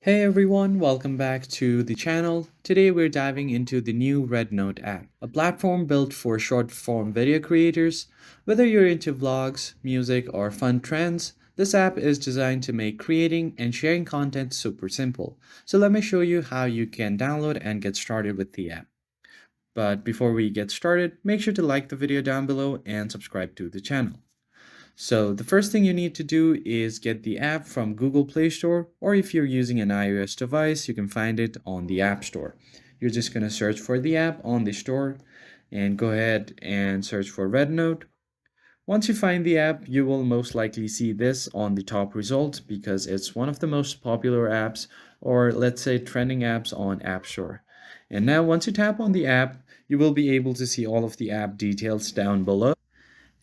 Hey everyone, welcome back to the channel. Today we're diving into the new REDnote app, a platform built for short form video creators. Whether you're into vlogs, music, or fun trends, this app is designed to make creating and sharing content super simple. So let me show you how you can download and get started with the app. But before we get started, make sure to like the video down below and subscribe to the channel. So the first thing you need to do is get the app from Google Play Store, or if you're using an iOS device, you can find it on the App Store. You're just going to search for the app on the store and go ahead and search for REDnote. Once you find the app, you will most likely see this on the top result because it's one of the most popular apps, or let's say trending apps on App Store. And now once you tap on the app, you will be able to see all of the app details down below.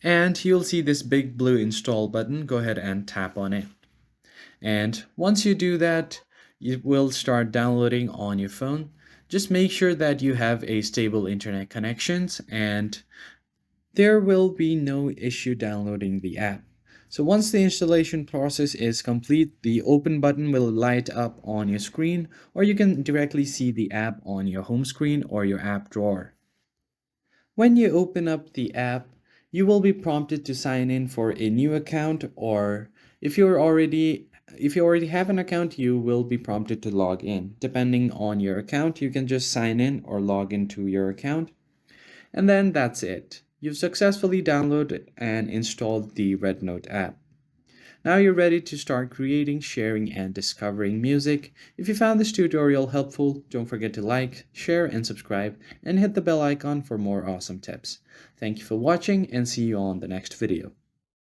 And you'll see this big blue install button. Go ahead and tap on it. And once you do that, it will start downloading on your phone. Just make sure that you have a stable internet connections and there will be no issue downloading the app. So once the installation process is complete, the open button will light up on your screen, or you can directly see the app on your home screen or your app drawer. When you open up the app, you will be prompted to sign in for a new account, or if you already have an account, you will be prompted to log in. Depending on your account, you can just sign in or log into your account. And then that's it. You've successfully downloaded and installed the REDnote app. Now you're ready to start creating, sharing, and discovering music. If you found this tutorial helpful, don't forget to like, share, and subscribe, and hit the bell icon for more awesome tips. Thank you for watching and see you on the next video.